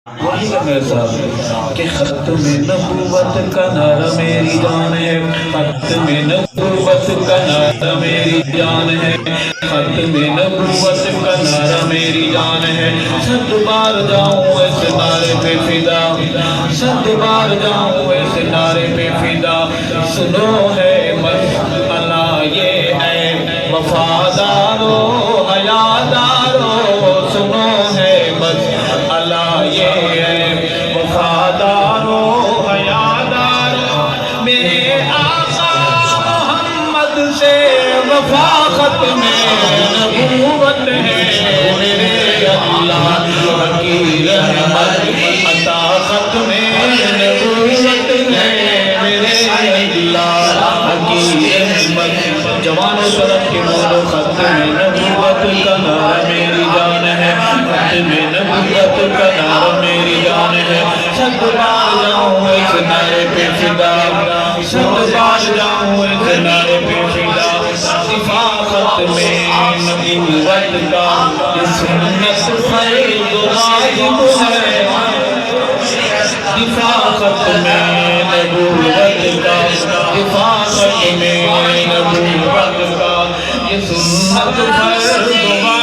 وہی ہے میرے ساتھ کہ ختم نبوت کا نعرہ میری جان ہے، ختم نبوت کا نعرہ میری جان ہے، ختم نبوت کا نعرہ میری جان ہے۔ 100 بار جاؤں اس نعرے پہ فدا، 100 بار جاؤں اس نعرے پہ فدا، سنو ہے مسئلہ یہ اے وفادارو حیادارو، سنو ہے مسئلہ یہ اے وفادارو حیادارو، میرے آقا محمد سے وفا ختم نبوت ہے، میرے اللہ کی رحمت عطا ختم نبوت ہے، میرے اللہ کی رحمت۔ جوانوں طرف کے بولو ختم نبوت کا نعرہ میری جان ہے، ختم نبوت کا نعرہ میری جان ہے۔ 100 بار جاؤں اس نعرے پہ فدا، 100 بار جاؤں اس نعرے پہ فدا، دفاع ختم نبوت کا یہ سنت فرض واجب ہے، دفاع ختم نبوت کا، دفاع ختم نبوت کا یہ سنت فرض واجب